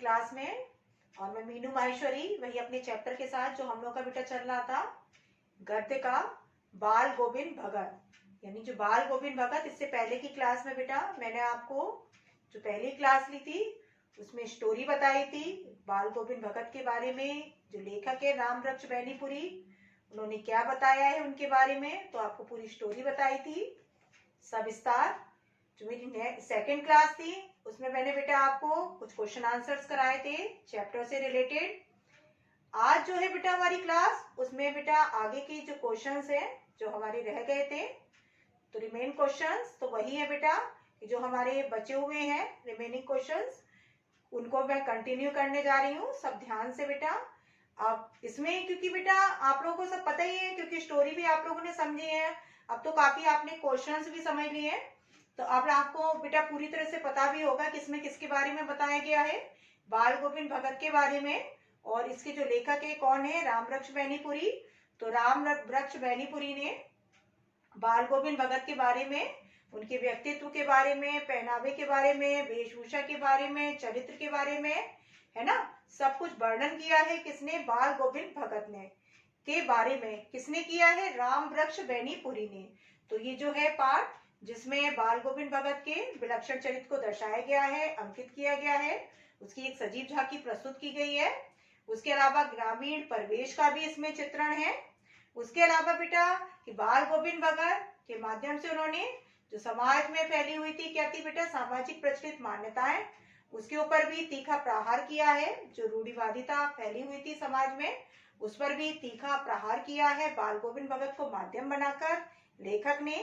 Class में। और मैं मीनू माहेश्वरी, वही अपने चैप्टर के साथ जो हम लोग का बेटा चल रहा था, गद्य का बाल गोविंद भगत, यानी जो बाल गोविंद भगत। इससे पहले की क्लास में बेटा मैंने आपको जो पहली क्लास ली थी उसमें स्टोरी बताई थी बाल गोविंद भगत के बारे में। जो लेखक है रामवृक्ष बैनीपुरी, उन्होंने क्या बताया है उनके बारे में, तो आपको पूरी स्टोरी बताई थी सविस्तार। जो मेरी सेकंड क्लास थी उसमें मैंने बेटा आपको कुछ क्वेश्चन आंसर्स कराए थे चैप्टर से रिलेटेड। आज जो है बेटा हमारी क्लास, उसमें बेटा आगे की जो क्वेश्चंस हैं जो हमारे रह गए थे, तो रिमेन क्वेश्चंस तो वही है बेटा कि जो हमारे बचे हुए हैं रिमेनिंग क्वेश्चंस, उनको मैं कंटिन्यू करने जा रही हूँ। सब ध्यान से बेटा। अब इसमें क्योंकि बेटा आप लोगों को सब पता ही है, क्योंकि स्टोरी भी आप लोगों ने समझी है, अब तो काफी आपने क्वेश्चंस भी समझ लिए हैं, तो अब आपको बेटा पूरी तरह से पता भी होगा कि इसमें किसके बारे में बताया गया है, बाल गोविंद भगत के बारे में। और इसके जो लेखक है कौन है, रामवृक्ष बैनीपुरी। तो रामवृक्ष बैनीपुरी ने बाल गोविंद भगत के बारे में, उनके व्यक्तित्व के बारे में, पहनावे के बारे में, वेशभूषा के बारे में, चरित्र के बारे में, है ना, सब कुछ वर्णन किया है। किसने, बाल गोविंद भगत ने के बारे में किसने किया है, रामवृक्ष बैनीपुरी ने। तो ये जो है पार्ट जिसमें बाल गोविंद भगत के विलक्षण चरित्र को दर्शाया गया है, अंकित किया गया है, उसकी एक सजीव झांकी प्रस्तुत की गई है। उसके अलावा ग्रामीण परिवेश का भी इसमें चित्रण है। उसके अलावा बेटा कि बाल गोविंद भगत के माध्यम से उन्होंने जो समाज में फैली हुई थी, क्या थी बेटा, सामाजिक प्रचलित मान्यताएं, उसके ऊपर भी तीखा प्रहार किया है। जो रूढ़िवादिता फैली हुई थी समाज में, उस पर भी तीखा प्रहार किया है बाल गोविंद भगत को माध्यम बनाकर लेखक ने।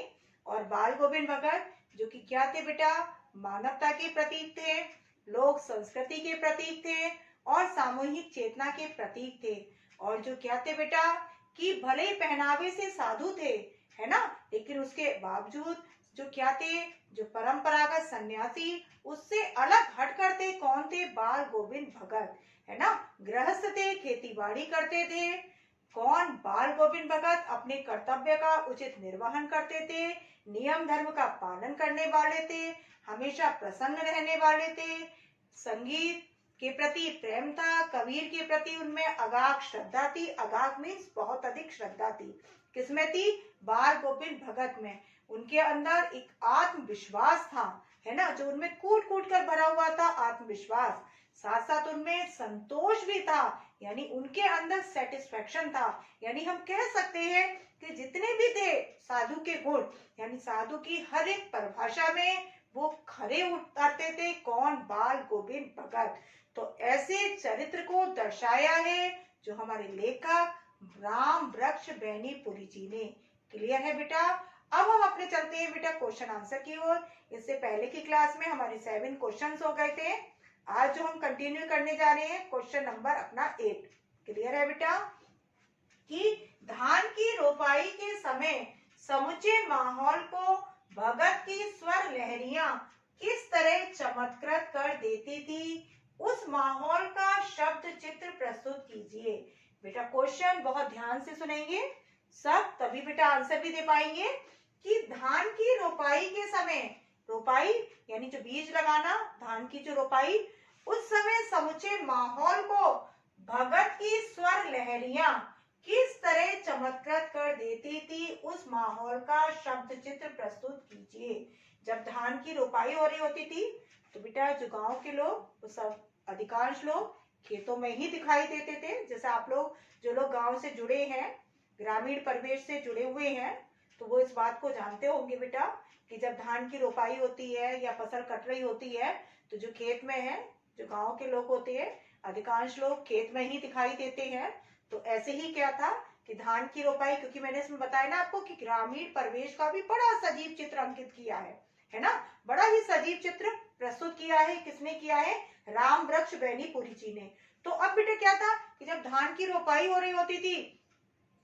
और बाल गोविंद भगत जो कि क्या थे बेटा, मानवता के प्रतीक थे, लोक संस्कृति के प्रतीक थे और सामूहिक चेतना के प्रतीक थे। और जो क्या थे बेटा कि भले ही पहनावे से साधु थे, है ना, लेकिन उसके बावजूद जो क्या थे, जो परंपरागत सन्यासी, उससे अलग हट करते कौन थे, बाल गोविंद भगत, है ना। गृहस्थ थे, खेती बाड़ी करते थे। कौन, बाल गोविंद भगत अपने कर्तव्य का उचित निर्वहन करते थे, नियम धर्म का पालन करने वाले थे, हमेशा प्रसन्न रहने वाले थे, संगीत के प्रति प्रेम था, कबीर के प्रति उनमें अगाध श्रद्धा थी। अगाध मीन्स बहुत अधिक श्रद्धा थी। किसमें थी, बाल गोविंद भगत में। उनके अंदर एक आत्मविश्वास था, है ना, जो उनमें कूट कूट कर भरा हुआ था आत्मविश्वास। साथ साथ उनमें संतोष भी था, यानी उनके अंदर सेटिस्फेक्शन था। यानी हम कह सकते हैं कि जितने भी थे साधु के गुण, यानी साधु की हर एक परिभाषा में वो खरे उतरते थे। कौन, बाल गोविंद भगत। तो ऐसे चरित्र को दर्शाया है जो हमारे लेखक रामवृक्ष बैनीपुरी जी ने। क्लियर है बेटा। अब हम अपने चलते हैं बेटा क्वेश्चन आंसर की ओर। इससे पहले की क्लास में हमारे 7 क्वेश्चंस हो गए थे। आज जो हम कंटिन्यू करने जा रहे हैं क्वेश्चन नंबर अपना 8। क्लियर है बेटा कि धान की रोपाई के समय समूचे माहौल को भगत की स्वर लहरियां किस तरह चमत्कृत कर देती थी, उस माहौल का शब्द चित्र प्रस्तुत कीजिए। बेटा क्वेश्चन बहुत ध्यान से सुनेंगे सब, तभी बेटा आंसर भी दे पाएंगे। कि धान की रोपाई के समय, रोपाई यानी जो बीज लगाना, धान की जो रोपाई, उस समय समूचे माहौल को भगत की स्वर लहरियां किस तरह चमत्कृत कर देती थी, उस माहौल का शब्द चित्र प्रस्तुत कीजिए। जब धान की रोपाई हो रही होती थी तो बेटा जो गांव के लोग, वो सब अधिकांश लोग खेतों में ही दिखाई देते थे। जैसे आप लोग जो लोग गांव से जुड़े हैं, ग्रामीण परिवेश से जुड़े हुए हैं, तो वो इस बात को जानते होंगे बेटा कि जब धान की रोपाई होती है या फसल कट रही होती है, तो जो खेत में है, जो गांव के लोग होते हैं, अधिकांश लोग खेत में ही दिखाई देते हैं। तो ऐसे ही क्या था कि धान की रोपाई, क्योंकि मैंने इसमें बताया ना आपको कि ग्रामीण परिवेश का भी बड़ा सजीव चित्र अंकित किया है ना, बड़ा ही सजीव चित्र प्रस्तुत किया है। किसने किया है, रामवृक्ष बैनीपुरी जी ने। तो अब बेटा क्या था कि जब धान की रोपाई हो रही होती थी,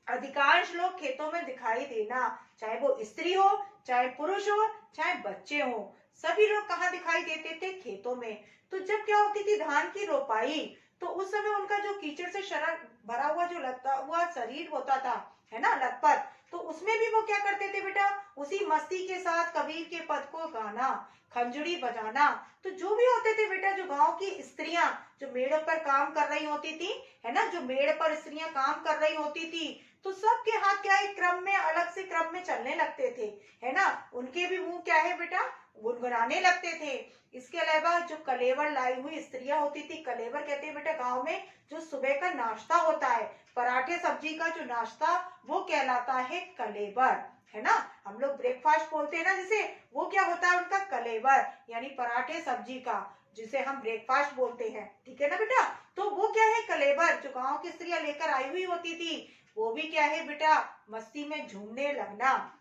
अधिकांश लोग खेतों में दिखाई देना, चाहे वो स्त्री हो, चाहे पुरुष हो, चाहे बच्चे हो, सभी लोग कहाँ दिखाई देते थे, खेतों में। तो जब क्या होती थी धान की रोपाई, तो उस समय उनका जो कीचड़ से शरण भरा हुआ जो लता हुआ शरीर होता था, है ना, लथपथ, तो उसमें भी वो क्या करते थे बेटा, उसी मस्ती के साथ कबीर के पद को गाना, खंजड़ी बजाना। तो जो भी होते थे बेटा, जो गांव की स्त्रियां जो मेड़ों पर काम कर रही होती थी, है ना, जो मेड़ पर स्त्रियां काम कर रही होती थी, तो सबके हाथ क्या है, क्रम में, अलग से क्रम में चलने लगते थे, है ना। उनके भी मुंह क्या है बेटा, गुनगुनाने लगते थे। इसके अलावा जो कलेवर लाई हुई स्त्रियां होती थी, कलेवर कहते हैं बेटा गांव में जो सुबह का नाश्ता होता है, पराठे सब्जी का जो नाश्ता, वो कहलाता है कलेवर, है ना। हम लोग ब्रेकफास्ट बोलते हैं ना जिसे, वो क्या होता है उनका, कलेवर, यानी पराठे सब्जी का, जिसे हम ब्रेकफास्ट बोलते हैं, ठीक है ना बेटा। तो वो क्या है, कलेवर, जो गांव की स्त्रियां लेकर आई हुई होती थी, वो भी क्या है बेटा, मस्ती में झूमने लगना।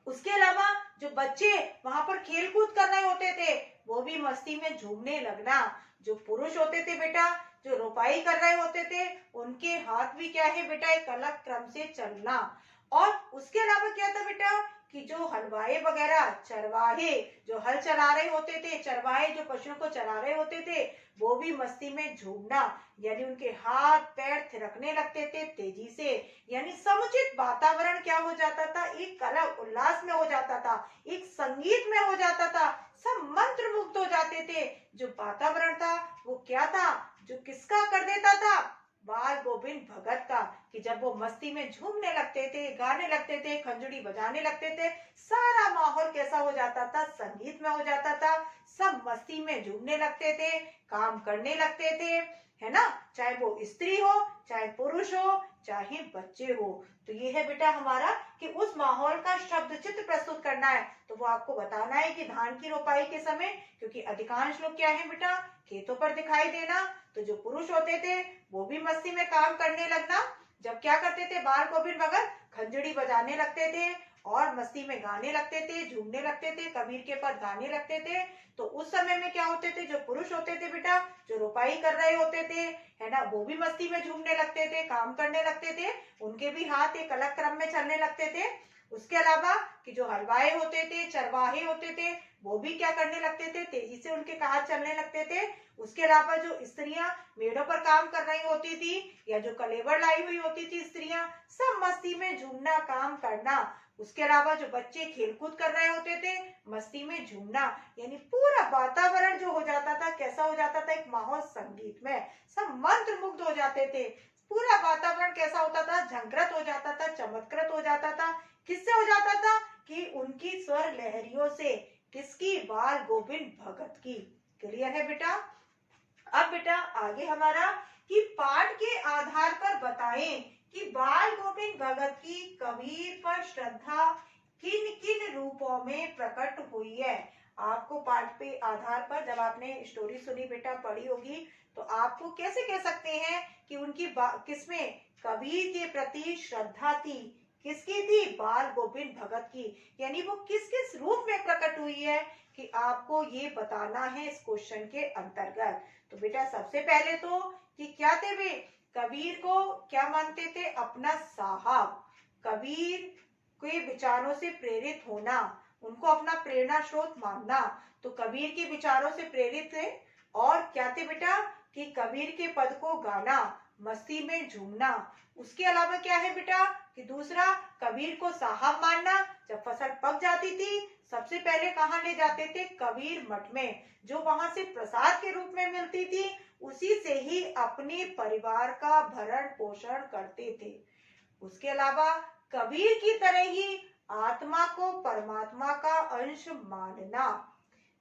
उसके अलावा जो बच्चे वहां पर खेल कूद कर रहे होते थे, वो भी मस्ती में झूमने लगना। जो पुरुष होते थे बेटा, जो रोपाई कर रहे होते थे, उनके हाथ भी क्या है बेटा, एक अलग क्रम से चलना। और उसके अलावा क्या था बेटा, कि जो हलवाए वगैरह, चरवाहे जो हल चला रहे होते थे, चरवाहे जो पशुओं को चला रहे होते थे, वो भी मस्ती में झूमना, यानी उनके हाथ पैर थिरकने लगते थे तेजी से, यानी समुचित वातावरण क्या हो जाता था, एक कला उल्लास में हो जाता था, एक संगीत में हो जाता था, सब मंत्र मुग्ध हो जाते थे। जो वातावरण था वो क्या था, जो किसका कर देता था, बाल गोविंद भगत का, कि जब वो मस्ती में झूमने लगते थे, गाने लगते थे, खंजड़ी बजाने लगते थे, सारा माहौल कैसा हो जाता था, संगीत में हो जाता था, सब मस्ती में झूमने लगते थे, काम करने लगते थे, है ना, चाहे वो स्त्री हो, चाहे पुरुष हो, चाहे बच्चे हो। तो ये है बेटा हमारा कि उस माहौल का शब्द चित्र प्रस्तुत करना है, तो वो आपको बताना है कि धान की रोपाई के समय, क्योंकि अधिकांश लोग क्या है बेटा, खेतों पर दिखाई देना, तो जो पुरुष होते थे वो भी मस्ती में काम करने लगना। जब क्या करते थे, बाल गोविंद भगत खंजड़ी बजाने लगते थे और मस्ती में गाने लगते थे, झूमने लगते थे, कबीर के पद गाने लगते थे। तो उस समय में क्या होते थे, जो पुरुष होते थे बेटा, जो रोपाई कर रहे होते थे, है ना, वो भी मस्ती में झूमने लगते थे, काम करने लगते थे, उनके भी हाथ एक अलग क्रम में चलने लगते थे। उसके अलावा कि जो हलवाए होते थे, चरवाहे होते थे, वो भी क्या करने लगते थे, तेजी से उनके हाथ चलने लगते थे। उसके अलावा जो स्त्रियां मेड़ों पर काम कर रही होती थी, या जो कलेवर लाई हुई होती थी स्त्रियां, सब मस्ती में झूमना, काम करना। उसके अलावा जो बच्चे खेलकूद कर रहे होते थे, मस्ती में झूमना, यानी पूरा वातावरण जो हो जाता था, कैसा हो जाता था, एक माहौल संगीत में, सब मंत्र मुग्ध हो जाते थे। पूरा वातावरण कैसा होता था, झंकृत हो जाता था, चमत्कृत हो जाता था। किससे हो जाता था, कि उनकी स्वर लहरियों से, किसकी, बाल गोविंद भगत की। क्लियर है बेटा। अब बेटा आगे हमारा कि पाठ के आधार पर बताएं कि बाल गोविंद भगत की कबीर पर श्रद्धा किन किन रूपों में प्रकट हुई है। आपको पाठ पे आधार पर, जब आपने स्टोरी सुनी बेटा, पढ़ी होगी, तो आपको कैसे कह सकते हैं कि उनकी किसमें कबीर के प्रति श्रद्धा थी, किसकी थी, बाल गोविंद भगत की, यानी वो किस किस रूप में प्रकट हुई है, कि आपको ये बताना है इस क्वेश्चन के अंतर्गत। तो बेटा सबसे पहले तो कि क्या थे वे, कबीर को क्या मानते थे, अपना साहब, कबीर के विचारों से प्रेरित होना, उनको अपना प्रेरणा स्रोत मानना। तो कबीर के विचारों से प्रेरित थे। और क्या थे बेटा, कि कबीर के पद को गाना, मस्ती में झूमना। उसके अलावा क्या है बेटा, कि दूसरा, कबीर को साहब मानना। जब फसल पक जाती थी, सबसे पहले कहाँ ले जाते थे, कबीर मठ में, जो वहां से प्रसाद के रूप में मिलती थी, उसी से ही अपने परिवार का भरण पोषण करते थे। उसके अलावा कबीर की तरह ही आत्मा को परमात्मा का अंश मानना।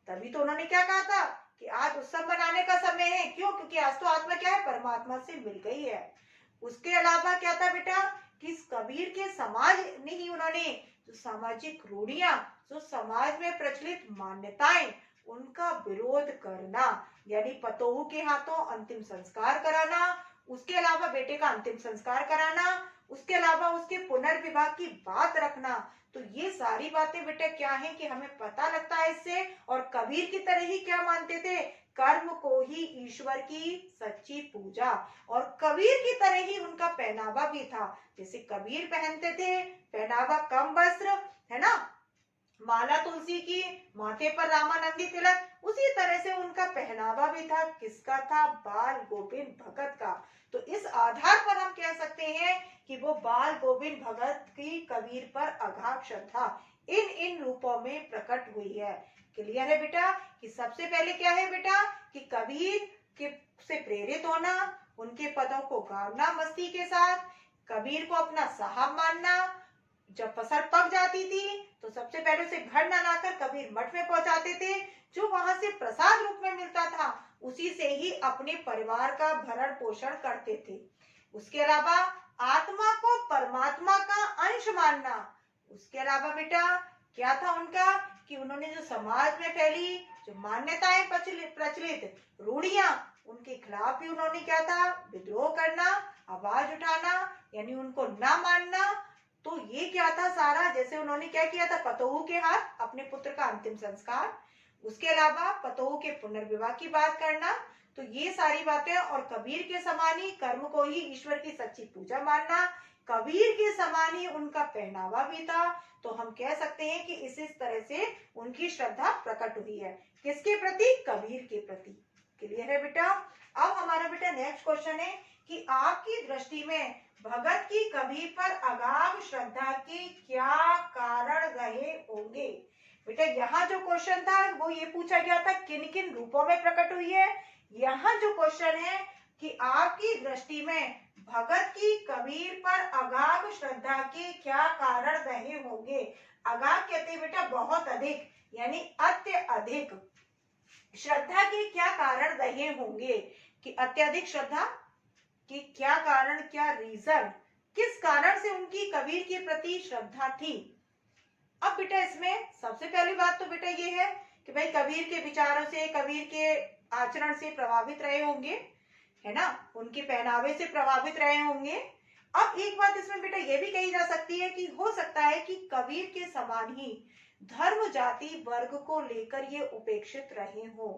तभी तो उन्होंने क्या कहा था, कि आज उत्सव मनाने का समय है। क्यों, क्योंकि आज तो आत्मा क्या है, परमात्मा से मिल गई है। उसके अलावा क्या था बेटा, कि कबीर के समाज ने ही उन्होंने जो सामाजिक रूढ़ियां, जो समाज में प्रचलित मान्यताएं, उनका विरोध करना, यानी पतोहू के हाथों अंतिम संस्कार कराना, उसके अलावा बेटे का अंतिम संस्कार कराना, उसके अलावा उसके पुनर्विवाह की बात रखना। तो ये सारी बातें बेटा क्या है, कि हमें पता लगता है इससे। और कबीर की तरह ही क्या मानते थे, कर्म को ही ईश्वर की सच्ची पूजा। और कबीर की तरह ही उनका पहनावा भी था। जैसे कबीर पहनते थे पहनावा कम वस्त्र, है ना, माला तुलसी की, माथे पर रामानंदी तिलक, उसी तरह से उनका पहनावा भी था। किसका था, बाल गोविंद भगत का। तो इस आधार पर हम कह सकते हैं कि वो बाल गोविंद भगत की कबीर पर अगाध श्रद्धा इन इन रूपों में प्रकट हुई है। क्लियर है बेटा कि सबसे पहले क्या है बेटा कि कबीर के से प्रेरित होना, उनके पदों को गाना मस्ती के साथ, कबीर को अपना साहब मानना। जब फसल पक जाती थी तो सबसे पहले उसे घर न लाकर कबीर मठ में पहुंचाते थे, जो वहां से प्रसाद रूप में मिलता था उसी से ही अपने परिवार का भरण पोषण करते थे। उसके अलावा आत्मा को परमात्मा का अंश मानना। उसके अलावा बेटा क्या था उनका कि उन्होंने जो समाज में फैली जो मान्यताएं प्रचलित रूढ़ियां, उनके खिलाफ भी उन्होंने क्या था विद्रोह करना, आवाज उठाना, यानी उनको ना मानना। तो ये क्या था सारा, जैसे उन्होंने क्या किया था, पतोहू के हाथ अपने पुत्र का अंतिम संस्कार, उसके अलावा पतोहू के पुनर्विवाह की बात करना। तो ये सारी बातें, और कबीर के समान ही कर्म को ही ईश्वर की सच्ची पूजा मानना, कबीर के समान ही उनका पहनावा भी था। तो हम कह सकते हैं कि इस तरह से उनकी श्रद्धा प्रकट हुई है, किसके प्रति, कबीर के प्रति। क्लियर है बेटा। अब हमारा बेटा नेक्स्ट क्वेश्चन है कि आपकी दृष्टि में भगत की कबीर पर अगाध श्रद्धा के क्या कारण रहे होंगे। बेटा यहाँ जो क्वेश्चन था वो ये पूछा गया था किन किन रूपों में प्रकट हुई है। यहाँ जो क्वेश्चन है कि आपकी दृष्टि में भगत की कबीर पर अगाध श्रद्धा के क्या कारण रहे होंगे। अगाध कहते हैं बेटा बहुत अधिक, यानी अत्यधिक श्रद्धा के क्या कारण रहे होंगे, कि अत्यधिक श्रद्धा कि क्या कारण, क्या रीजन, किस कारण से उनकी कबीर के प्रति श्रद्धा थी। अब बेटा इसमें सबसे पहली बात तो बेटा ये है कि भाई कबीर के विचारों से, कबीर के आचरण से प्रभावित रहे होंगे, है ना, उनके पहनावे से प्रभावित रहे होंगे। अब एक बात इसमें बेटा ये भी कही जा सकती है कि हो सकता है कि कबीर के समान ही धर्म जाति वर्ग को लेकर ये उपेक्षित रहे हो,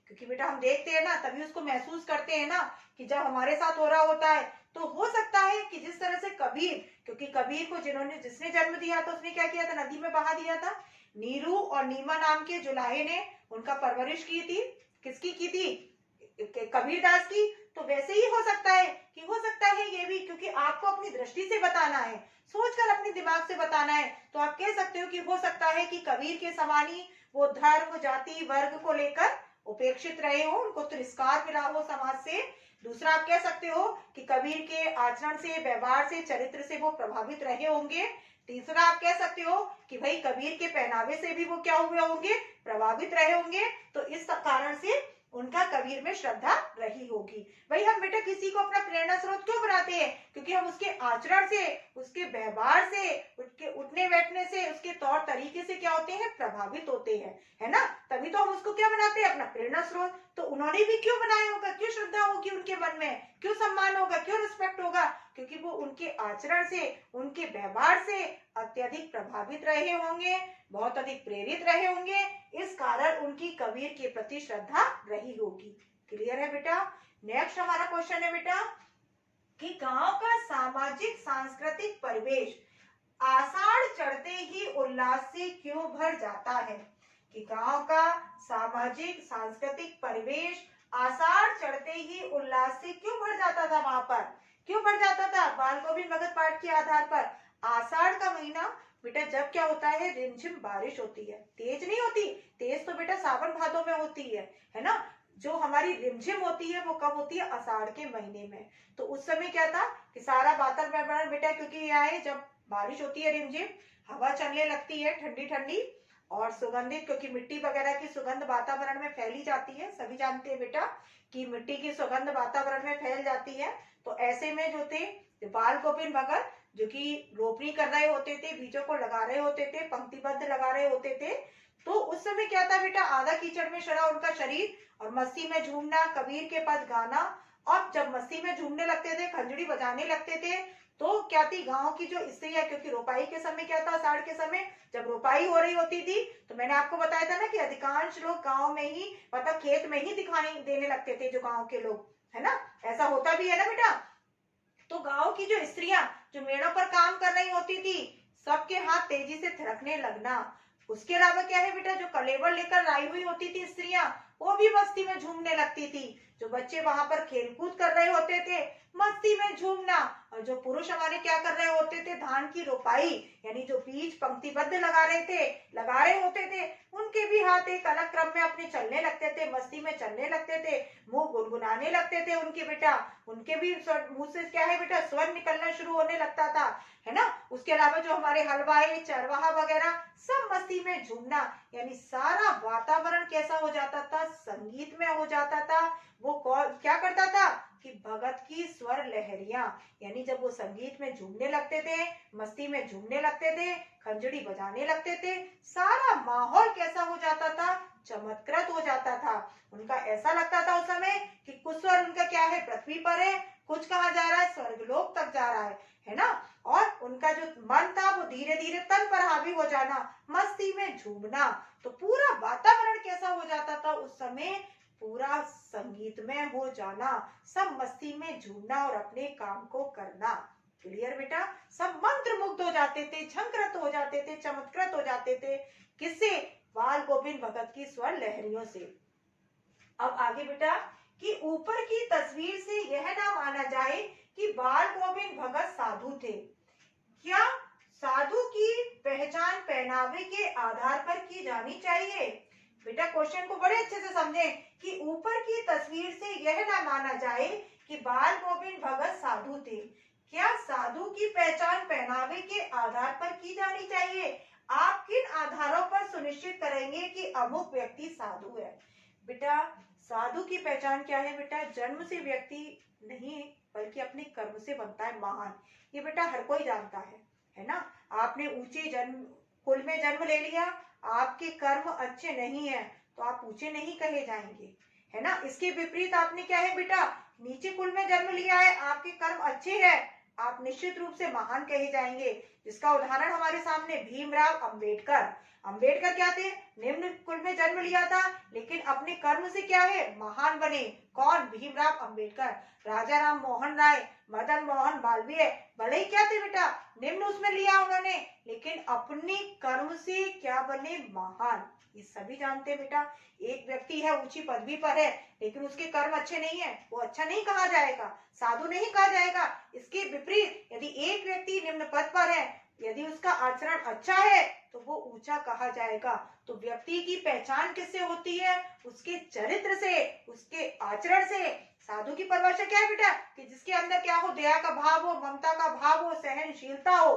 क्योंकि बेटा हम देखते हैं ना तभी उसको महसूस करते हैं ना कि जब हमारे साथ हो रहा होता है तो हो सकता है कि जिस तरह से कबीर, क्योंकि कबीर को जिसने जन्म दिया था उसने क्या किया था, नदी में बहा दिया था। नीरू और नीमा नाम के जुलाहे ने उनका परवरिश की थी, किसकी की थी, कबीरदास की। तो वैसे ही हो सकता है कि हो सकता है ये भी, क्योंकि आपको अपनी दृष्टि से बताना है, सोचकर अपने दिमाग से बताना है, तो आप कह सकते हो कि हो सकता है कि कबीर के समान ही वो धर्म जाति वर्ग को लेकर उपेक्षित रहे हो, उनको तिरस्कार मिला हो समाज से। दूसरा आप कह सकते हो कि कबीर के आचरण से, व्यवहार से, चरित्र से वो प्रभावित रहे होंगे। तीसरा आप कह सकते हो कि भाई कबीर के पहनावे से भी वो क्या हुए होंगे, प्रभावित रहे होंगे। तो इस कारण से उनका कबीर में श्रद्धा रही होगी। भाई हम बेटा किसी को अपना प्रेरणा स्रोत क्यों बनाते हैं, क्योंकि हम उसके आचरण से, उसके व्यवहार से, उसके उठने बैठने से, उसके तौर तरीके से क्या होते हैं, प्रभावित होते हैं, है ना, तभी तो हम उसको क्या बनाते हैं, अपना प्रेरणा स्रोत। तो उन्होंने भी क्यों बनाया होगा, क्यों श्रद्धा होगी उनके मन में, क्यों सम्मान होगा, क्यों रिस्पेक्ट होगा, क्योंकि वो उनके आचरण से, उनके व्यवहार से अत्यधिक प्रभावित रहे होंगे, बहुत अधिक प्रेरित रहे होंगे, इस कारण उनकी कबीर के प्रति श्रद्धा रही होगी। क्लियर है बेटा। नेक्स्ट हमारा क्वेश्चन है बेटा कि गांव का सामाजिक सांस्कृतिक परिवेश आषाढ़ चढ़ते ही उल्लास से क्यों भर जाता है, कि गांव का सामाजिक सांस्कृतिक परिवेश आषाढ़ चढ़ते ही उल्लास से क्यों भर जाता था, वहां पर क्यों भर जाता था। बाल गोविंद भगत पाठ के आधार पर आषाढ़ का महीना बेटा जब क्या होता है, रिमझिम बारिश होती है, तेज नहीं होती, तेज तो बेटा सावन भादों में होती है ना, जो हमारी रिमझिम होती है वो कब होती है, आषाढ़ के महीने में। तो उस समय क्या था कि सारा वातावरण बेटा, क्योंकि यहाँ है जब बारिश होती है रिमझिम, हवा चलने लगती है ठंडी ठंडी और सुगंधित, क्योंकि मिट्टी वगैरह की सुगंध वातावरण में फैली जाती है, सभी जानते हैं बेटा कि मिट्टी की सुगंध वातावरण में फैल जाती है। तो ऐसे में जो थे बाल गोविंद भगत जो कि रोपनी कर रहे होते थे, बीजों को लगा रहे होते थे, पंक्तिबद्ध लगा रहे होते थे, तो उस समय क्या था बेटा, आधा कीचड़ में सड़ा उनका शरीर और मस्ती में झूमना, कबीर के पद गाना। और जब मस्ती में झूमने लगते थे, खंजड़ी बजाने लगते थे, तो क्या थी, गांव की जो स्त्रियां, क्योंकि रोपाई के समय क्या था, आषाढ़ के समय जब रोपाई हो रही होती थी, तो मैंने आपको बताया था ना कि अधिकांश लोग गांव में ही, मतलब खेत में ही दिखाई देने लगते थे जो गांव के लोग, है ना, ऐसा होता भी है ना बेटा। तो गांव की जो स्त्रियां जो मेड़ों पर काम कर रही होती थी, सबके हाथ तेजी से थिरकने लगना, उसके अलावा क्या है बेटा, जो कलेवर लेकर आई हुई होती थी स्त्रियां, वो भी मस्ती में झूमने लगती थी। जो बच्चे वहां पर खेलकूद कर रहे होते थे, मस्ती में झूमना। और जो पुरुष हमारे क्या कर रहे होते थे, धान की रोपाई यानी जो बीज पंक्तिबद्ध लगा रहे होते थे, उनके भी हाथ एक अलग क्रम में अपने चलने लगते थे, मस्ती में चलने लगते थे, मुंह गुनगुनाने लगते थे उनके बेटा। उनके भी मुंह से क्या है बेटा, स्वर निकलना शुरू होने लगता था, है ना। उसके अलावा जो हमारे हलवाई चरवाहा वगैरह सब मस्ती में झूमना, यानी सारा वातावरण कैसा हो जाता था, संगीत में हो जाता था। वो क्या करता था कि भगत की स्वर लहरियां, यानी जब वो संगीत में झूमने लगते थे, मस्ती में झूमने लगते थे, खंजड़ी बजाने लगते थे, सारा माहौल कैसा हो जाता था, चमत्कृत हो जाता था। उनका ऐसा लगता था उस समय कि कुछ स्वर उनका क्या है, पृथ्वी पर है, कुछ कहा जा रहा है, स्वर्गलोक तक जा रहा है ना। और उनका जो मन था वो धीरे धीरे तन पर हावी हो जाना, मस्ती में झूमना। तो पूरा वातावरण कैसा हो जाता था उस समय, पूरा संगीतमय हो जाना, सब मस्ती में झूमना और अपने काम को करना। क्लियर बेटा, सब मंत्र मुग्ध हो जाते थे, झंकृत हो जाते थे, चमत्कृत हो जाते थे। किससे? बाल गोविंद भगत की स्वर लहरियों से। अब आगे बेटा, कि ऊपर की तस्वीर से यह ना माना जाए कि बाल गोविंद भगत साधु थे। क्या साधु की पहचान पहनावे के आधार पर की जानी चाहिए? बेटा क्वेश्चन को बड़े अच्छे से समझें कि ऊपर की तस्वीर से यह ना माना जाए कि बाल गोविंद भगत साधु थे। क्या साधु की पहचान पहनावे के आधार पर की जानी चाहिए? आप किन आधारों पर सुनिश्चित करेंगे कि अमुक व्यक्ति साधु है? बेटा साधु की पहचान क्या है बेटा, जन्म से व्यक्ति नहीं बल्कि अपने कर्म से बनता है महान। ये बेटा हर कोई जानता है ना। आपने ऊंचे जन्म कुल में जन्म ले लिया, आपके कर्म अच्छे नहीं है तो आप ऊंचे नहीं कहे जाएंगे, है ना। इसके विपरीत आपने क्या है बेटा, नीचे कुल में जन्म लिया है, आपके कर्म अच्छे हैं, आप निश्चित रूप से महान कहे जाएंगे। जिसका उदाहरण हमारे सामने भीमराव अंबेडकर। अंबेडकर क्या थे, निम्न कुल में जन्म लिया था लेकिन अपने कर्म से क्या है, महान बने। कौन? भीमराव अंबेडकर। राजा राम मोहन राय, मदन मोहन मालवीय, भले ही क्या थे बेटा, निम्न उसमें लिया उन्होंने, लेकिन अपने कर्म से क्या बने, महान। ये सभी जानते हैं बेटा। एक व्यक्ति है ऊंची पदवी पर है लेकिन उसके कर्म अच्छे नहीं है, वो अच्छा नहीं कहा जाएगा, साधु नहीं कहा जाएगा। इसके विपरीत यदि एक व्यक्ति निम्न पद पर है, यदि उसका आचरण अच्छा है तो वो ऊंचा कहा जाएगा। तो व्यक्ति की पहचान किससे होती है? उसके चरित्र से, उसके आचरण से। साधु की परिभाषा क्या है बेटा, कि जिसके अंदर क्या हो, दया का भाव हो, ममता का भाव हो, सहनशीलता हो,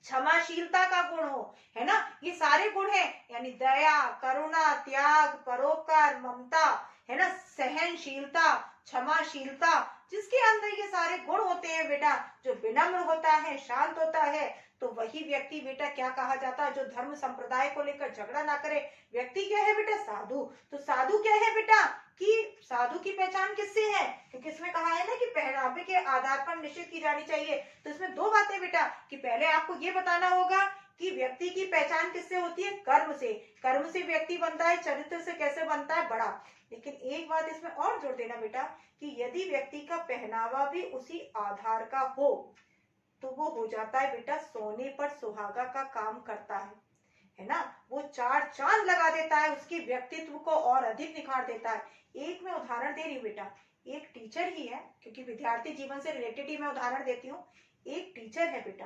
क्षमाशीलता का गुण हो, है ना। ये सारे गुण हैं, यानी दया, करुणा, त्याग, परोपकार, ममता, है ना, सहनशीलता, क्षमाशीलता। जिसके अंदर ये सारे गुण होते हैं बेटा, जो विनम्र होता है, शांत होता है, तो वही व्यक्ति बेटा क्या कहा जाता है, जो धर्म संप्रदाय को लेकर झगड़ा ना करे, व्यक्ति क्या है बेटा, साधु। तो साधु क्या है बेटा, कि साधु की पहचान किससे है, क्योंकि इसमें कहा है ना कि पहनावे के आधार पर निश्चित की जानी चाहिए। तो इसमें दो बातें बेटा, कि पहले आपको ये बताना होगा कि व्यक्ति की पहचान किससे होती है, कर्म से। कर्म से व्यक्ति बनता है, चरित्र से कैसे बनता है, बड़ा। लेकिन एक बात इसमें और जोड़ देना बेटा, कि यदि व्यक्ति का पहनावा भी उसी आधार का हो तो वो हो जाता है बेटा सोने पर सुहागा का काम करता है ना। वो चार चांद लगा देता है, उसके व्यक्तित्व को और अधिक निखार देता है। एक मैं उदाहरण दे रही हूँ बेटा, एक टीचर ही है, क्योंकि विद्यार्थी जीवन से रिलेटेड ही मैं उदाहरण देती हूँ। एक टीचर है बेटा,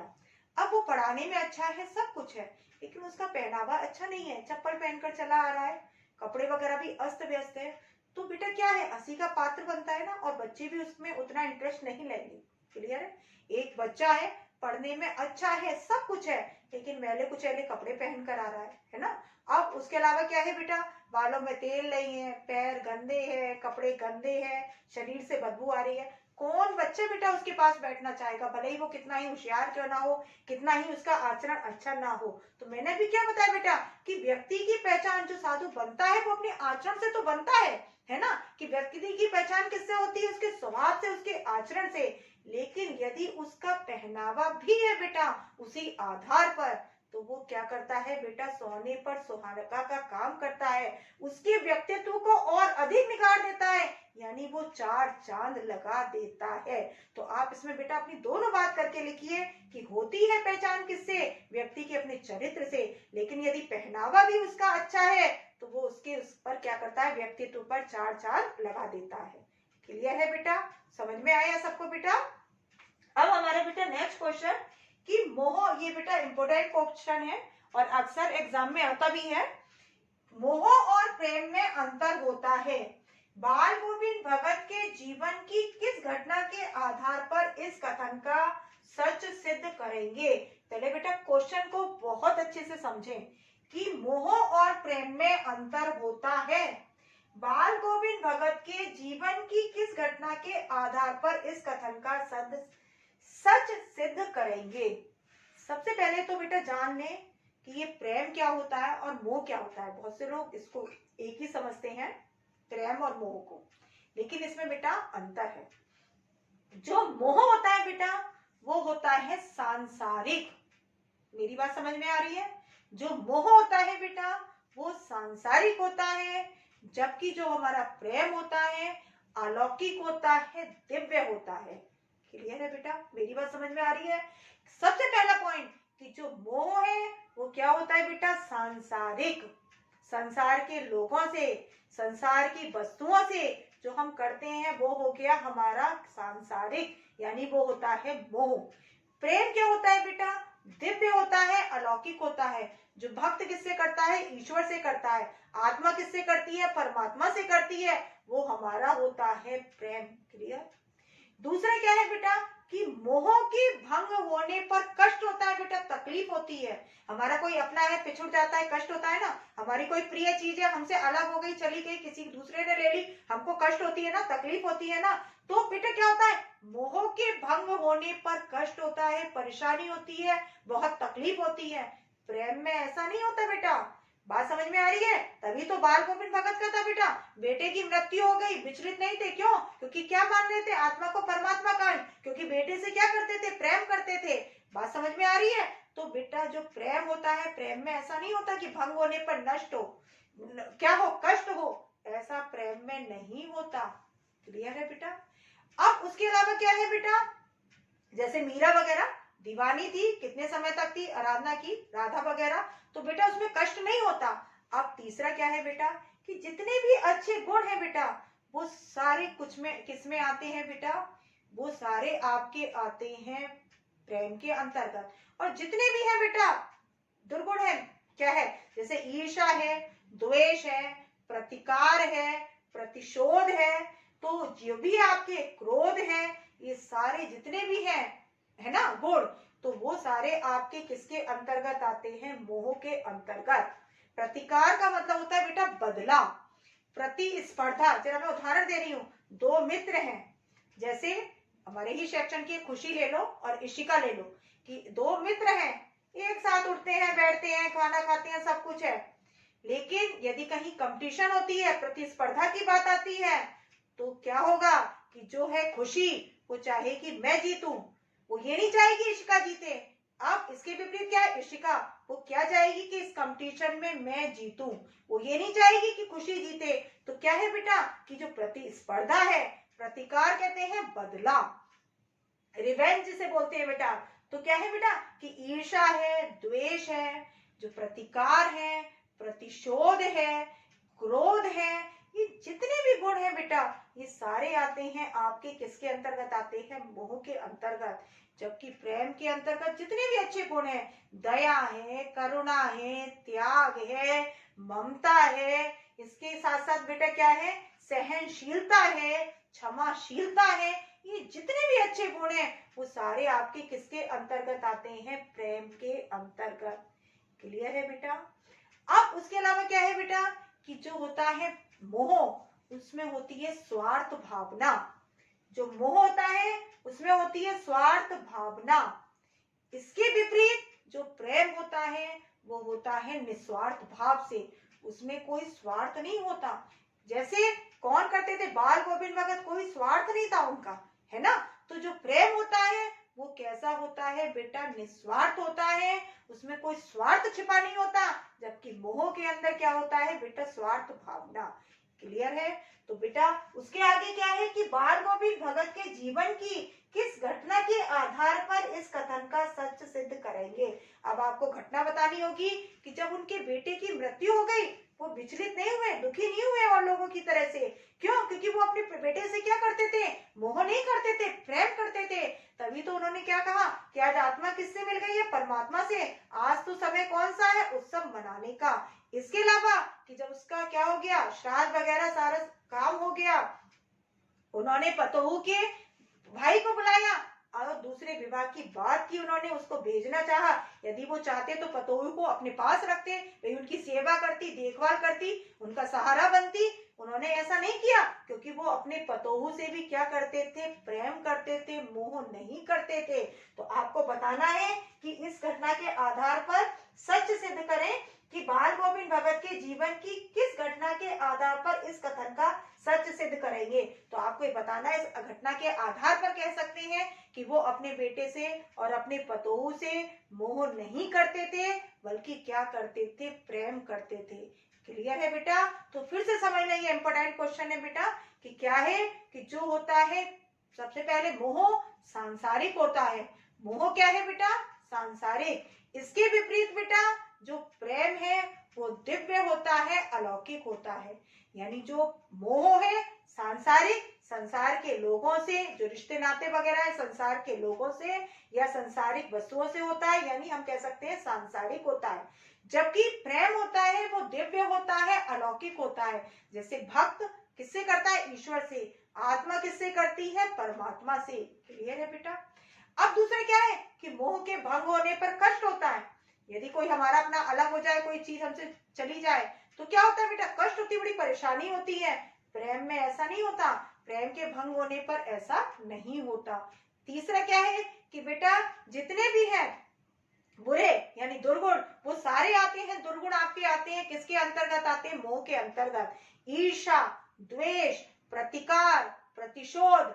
अब वो पढ़ाने में अच्छा है, सब कुछ है, लेकिन उसका पहनावा अच्छा नहीं है, चप्पल पहनकर चला आ रहा है, कपड़े वगैरह भी अस्त व्यस्त है। तो बेटा क्या है, हंसी का पात्र बनता है ना, और बच्चे भी उसमें उतना इंटरेस्ट नहीं लेंगे। क्लियर है। एक बच्चा है, पढ़ने में अच्छा है, सब कुछ है, लेकिन मैले कुचैले कपड़े पहन कर आ रहा है ना। अब उसके अलावा क्या है बेटा, बालों में तेल नहीं है, पैर गंदे हैं, कपड़े गंदे हैं, शरीर से बदबू आ रही है। कौन बच्चा बेटा उसके पास बैठना चाहेगा, भले ही वो कितना ही होशियार क्यों ना हो, कितना ही उसका आचरण अच्छा ना हो। तो मैंने भी क्या बताया बेटा, कि व्यक्ति की पहचान जो साधु बनता है वो अपने आचरण से तो बनता है ना। कि व्यक्ति की पहचान किससे होती है, उसके स्वभाव से, उसके आचरण से। लेकिन यदि उसका पहनावा भी है बेटा उसी आधार पर, तो वो क्या करता है बेटा, सोने पर सुहागा का काम करता है, उसके व्यक्तित्व को और अधिक निखार देता है, यानी वो चार चांद लगा देता है। तो आप इसमें बेटा अपनी दोनों बात करके लिखिए कि होती है पहचान किससे, व्यक्ति के अपने चरित्र से, लेकिन यदि पहनावा भी उसका अच्छा है तो वो उसके उस पर क्या करता है, व्यक्तित्व पर चार चार लगा देता है। क्लियर है बेटा, समझ में आया सबको बेटा? अब हमारा बेटा नेक्स्ट क्वेश्चन कि मोह, ये बेटा इंपोर्टेंट क्वेश्चन है और अक्सर एग्जाम में आता भी है। मोह और प्रेम में अंतर होता है। बाल गोविंद भगत के जीवन की किस घटना के आधार पर इस कथन का सच सिद्ध करेंगे? पहले बेटा क्वेश्चन को बहुत अच्छे से समझें कि मोह और प्रेम में अंतर होता है। बाल गोविंद भगत के जीवन की किस घटना के आधार पर इस कथन का सच सिद्ध करेंगे? सबसे पहले तो बेटा जान लें कि ये प्रेम क्या होता है और मोह क्या होता है। बहुत से लोग इसको एक ही समझते हैं, प्रेम और मोह को, लेकिन इसमें बेटा अंतर है। जो मोह होता है बेटा वो होता है सांसारिक। मेरी बात समझ में आ रही है? जो मोह होता है बेटा वो सांसारिक होता है, जबकि जो हमारा प्रेम होता है अलौकिक होता है, दिव्य होता है। क्लियर है बेटा? मेरी बात समझ में आ रही है? सबसे पहला पॉइंट कि जो मोह है वो क्या होता है बेटा, सांसारिक। संसार के लोगों से, संसार की वस्तुओं से जो हम करते हैं वो हो गया हमारा सांसारिक, यानी वो होता है मोह। प्रेम क्या होता है बेटा, दिव्य होता है, अलौकिक होता है। जो भक्त किससे करता है, ईश्वर से करता है। आत्मा किससे करती है, परमात्मा से करती है, वो हमारा होता है प्रेम। क्लियर? दूसरा क्या है बेटा कि मोह के भंग होने पर कष्ट होता है बेटा, तकलीफ होती है। हमारा कोई अपना है, पिछुड़ जाता है, कष्ट होता है ना। हमारी कोई प्रिय चीज है हमसे अलग हो गई, चली गई, किसी दूसरे ने ले ली, हमको कष्ट होती है ना, तकलीफ होती है ना। तो बेटा क्या होता है, मोह के भंग होने पर कष्ट होता है, परेशानी होती है, बहुत तकलीफ होती है। प्रेम में ऐसा नहीं होता बेटा। बात समझ में आ रही है? तभी तो बाल गोविंद भगत का था बेटा, बेटे की मृत्यु हो गई, विचलित नहीं थे। क्यों? क्योंकि क्या मान रहे थे, आत्मा को परमात्मा का, क्योंकि बेटे से क्या करते थे, प्रेम करते थे। बात समझ में आ रही है? तो बेटा जो प्रेम होता है, प्रेम में ऐसा नहीं होता कि भंग होने पर नष्ट हो, क्या हो, कष्ट हो, ऐसा प्रेम में नहीं होता। क्लियर है बेटा? अब उसके अलावा क्या है बेटा, जैसे मीरा वगैरह दीवानी थी, कितने समय तक थी, आराधना की, राधा वगैरह, तो बेटा उसमें कष्ट नहीं होता। अब तीसरा क्या है बेटा कि जितने भी अच्छे गुण है बेटा वो सारे कुछ में किस में आते हैं बेटा, वो सारे आपके आते हैं प्रेम के अंतर्गत। और जितने भी है बेटा दुर्गुण है, क्या है, जैसे ईर्ष्या है, द्वेष है, प्रतिकार है, प्रतिशोध है, तो जो भी आपके क्रोध है, ये सारे जितने भी हैं, है ना, गुण, तो वो सारे आपके किसके अंतर्गत आते हैं, मोह के अंतर्गत। प्रतिकार का मतलब होता है बेटा बदला, प्रतिस्पर्धा। जरा मैं उदाहरण दे रही हूँ, दो मित्र हैं, जैसे हमारे ही सेक्शन की खुशी ले लो और इशिका ले लो, कि दो मित्र हैं, एक साथ उठते हैं, बैठते हैं, खाना खाते हैं, सब कुछ है। लेकिन यदि कहीं कंपटीशन होती है, प्रतिस्पर्धा की बात आती है, तो क्या होगा कि जो है खुशी वो चाहेगी मैं जीतूं, वो ये नहीं चाहेगी इशिका जीते। अब इसके विपरीत क्या है, इशिका वो क्या चाहेगी कि इस कंपटीशन में मैं जीतूं, वो ये नहीं चाहेगी कि खुशी जीते। तो क्या है बेटा कि जो प्रतिस्पर्धा है, प्रतिकार कहते हैं बदला, रिवेंज जिसे बोलते हैं बेटा, तो क्या है बेटा कि ईर्ष्या है, द्वेष है, जो प्रतिकार है, प्रतिशोध है, क्रोध है, ये जितने भी गुण हैं बेटा ये सारे आते हैं आपके किसके अंतर्गत आते हैं, मोह के अंतर्गत। जबकि प्रेम के अंतर्गत जितने भी अच्छे गुण हैं, दया है, करुणा है, त्याग है, ममता है, इसके साथ साथ बेटा क्या है, सहनशीलता है, क्षमाशीलता है, ये जितने भी अच्छे गुण हैं वो सारे आपके किसके अंतर्गत आते हैं, प्रेम के अंतर्गत। क्लियर है बेटा? अब उसके अलावा क्या है बेटा कि जो होता है मोह, उसमें होती है स्वार्थ भावना। जो मोह होता है उसमें होती है स्वार्थ भावना। इसके विपरीत जो प्रेम होता है वो होता है निस्वार्थ भाव से, उसमें कोई स्वार्थ नहीं होता। जैसे कौन करते थे, बाल गोविंद भगत, कोई स्वार्थ नहीं था उनका, है ना। तो जो प्रेम होता है वो कैसा होता है बेटा, निस्वार्थ होता है, उसमें कोई स्वार्थ छिपा नहीं होता। जबकि मोह के अंदर क्या होता है बेटा, स्वार्थ भावना। क्लियर है? तो बेटा उसके आगे क्या है कि बाल गोविंद भगत के जीवन की किस घटना के आधार पर इस कथन का सच सिद्ध करेंगे। अब आपको घटना बतानी होगी कि जब उनके बेटे की मृत्यु हो गई, वो विचलित नहीं हुए, दुखी नहीं हुए और लोगों की तरह से। क्यों? क्योंकि वो अपने बेटे से क्या करते थे? मोह नहीं करते थे, प्रेम करते थे। तभी तो उन्होंने क्या कहा कि आज आत्मा किससे मिल गई है? परमात्मा से। आज तो समय कौन सा है? उत्सव मनाने का। इसके अलावा कि जब उसका क्या हो गया, श्राद्ध वगैरह सारा काम हो गया, उन्होंने पतोहू के भाई को बुलाया और दूसरे विवाह की बात की, उन्होंने उसको भेजना चाहा। यदि वो चाहते तो पतोहू को अपने पास रखते, वे उनकी सेवा करती, देखभाल करती, उनका सहारा बनती। उन्होंने ऐसा नहीं किया क्योंकि वो अपने पतोहू से भी क्या करते थे? प्रेम करते थे, मोह नहीं करते थे। तो आपको बताना है कि इस घटना के आधार पर सच सिद्ध करें कि बाल गोविंद भगत के जीवन की किस घटना के आधार पर इस कथन का सच सिद्ध करेंगे। तो आपको ये बताना है, इस घटना के आधार पर कह सकते हैं कि वो अपने बेटे से और अपने पतोहू से मोह नहीं करते थे, बल्कि क्या करते थे? प्रेम करते थे। क्लियर है बेटा? तो फिर से समझ लें, ये इंपॉर्टेंट क्वेश्चन है बेटा कि क्या है कि जो होता है सबसे पहले मोह सांसारिक होता है। मोह क्या है बेटा? सांसारिक। इसके विपरीत बेटा जो प्रेम है वो दिव्य होता है, अलौकिक होता है। यानी जो मोह है सांसारिक, संसार के लोगों से, जो रिश्ते नाते वगैरह है संसार के लोगों से या संसारिक वस्तुओं से होता है, यानी हम कह सकते हैं सांसारिक होता है। जबकि प्रेम होता है वो दिव्य होता है, अलौकिक होता है। जैसे भक्त किससे करता है? ईश्वर से। आत्मा किससे करती है? परमात्मा से। क्लियर है बेटा? अब दूसरा क्या है कि मोह के भंग होने पर कष्ट होता है। यदि कोई हमारा अपना अलग हो जाए, कोई चीज हमसे चली जाए तो क्या होता है बेटा? कष्ट होती है, बड़ी परेशानी होती है। प्रेम में ऐसा नहीं होता, प्रेम के भंग होने पर ऐसा नहीं होता। तीसरा क्या है कि बेटा जितने भी हैं बुरे यानी दुर्गुण, वो सारे आते हैं। दुर्गुण आपके आते हैं किसके अंतर्गत? आते हैं मोह के अंतर्गत। ईर्ष्या, द्वेष, प्रतिकार, प्रतिशोध,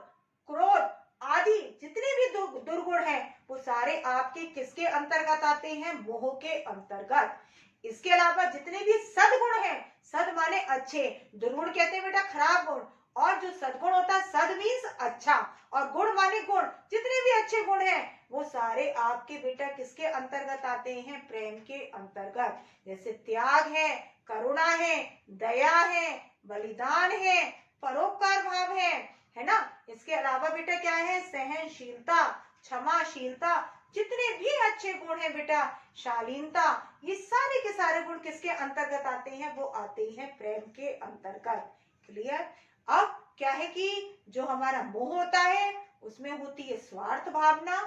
क्रोध आदि जितने भी दुर्गुण हैं वो सारे आपके किसके अंतर्गत आते हैं? मोह के अंतर्गत। इसके अलावा जितने भी सद्गुण हैं, सद माने अच्छे, दुर्गुण कहते हैं बेटा खराब गुण, और जो सद्गुण होता है, सद मीन्स अच्छा और गुण माने गुण, जितने भी अच्छे गुण हैं वो सारे आपके बेटा किसके अंतर्गत आते हैं? प्रेम के अंतर्गत। जैसे त्याग है, करुणा है, दया है, बलिदान है, परोपकार भाव है ना? इसके अलावा बेटा क्या है? सहनशीलता, क्षमाशीलता, जितने भी अच्छे गुण हैं बेटा, शालीनता, ये सारे के सारे गुण किसके अंतर्गत आते हैं? वो आते हैं प्रेम के अंतर्गत। क्लियर? अब क्या है कि जो हमारा मोह होता है उसमें होती है स्वार्थ भावना,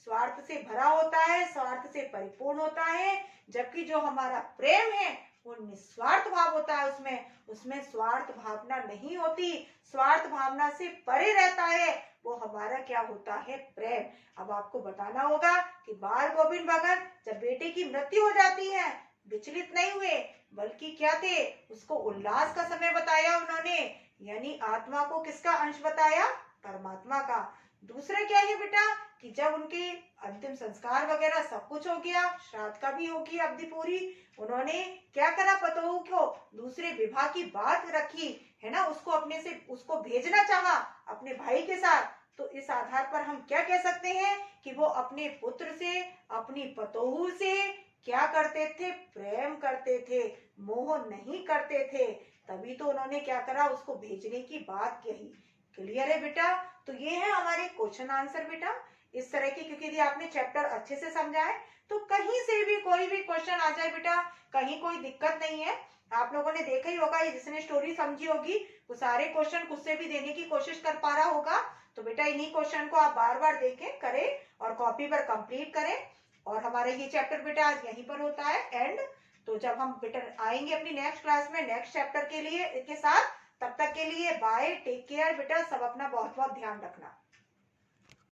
स्वार्थ से भरा होता है, स्वार्थ से परिपूर्ण होता है। जबकि जो हमारा प्रेम है वो निस्वार्थ भाव होता है, उसमें स्वार्थ भावना नहीं होती, स्वार्थ भावना से परे रहता है। वो हमारा क्या होता है? प्रेम। अब आपको बताना होगा कि बाल गोविंद भगत जब बेटे की मृत्यु हो जाती है विचलित नहीं हुए, बल्कि क्या थे? उसको उल्लास का समय बताया उन्होंने, यानी आत्मा को किसका अंश बताया? परमात्मा का। दूसरा क्या है बेटा कि जब उनके अंतिम संस्कार वगैरह सब कुछ हो गया, श्राद्ध का भी होगी अवधि पूरी, उन्होंने क्या करा? पतोहू को दूसरे विवाह की बात रखी है ना, उसको अपने से उसको भेजना चाहा अपने भाई के साथ। तो इस आधार पर हम क्या कह सकते हैं कि वो अपने पुत्र से, अपनी पतोहू से क्या करते थे? प्रेम करते थे, मोह नहीं करते थे। तभी तो उन्होंने क्या करा? उसको भेजने की बात कही। क्लियर है बेटा? तो ये है हमारे क्वेश्चन आंसर बेटा इस तरह की, क्योंकि यदि आपने चैप्टर अच्छे से समझा है तो कहीं से भी कोई भी क्वेश्चन आ जाए बेटा, कहीं कोई दिक्कत नहीं है। आप लोगों ने देखा ही होगा, ये जिसने स्टोरी समझी होगी वो सारे क्वेश्चन खुद से भी देने की कोशिश कर पा रहा होगा। तो बेटा इन्हीं क्वेश्चन को आप बार बार देखें, करें और कॉपी पर कंप्लीट करें। और हमारा ये चैप्टर बेटा आज यहीं पर होता है एंड। तो जब हम बेटा आएंगे अपनी नेक्स्ट क्लास में नेक्स्ट चैप्टर के लिए के साथ, तब तक के लिए बाय, टेक केयर बेटा, सब अपना बहुत बहुत ध्यान रखना।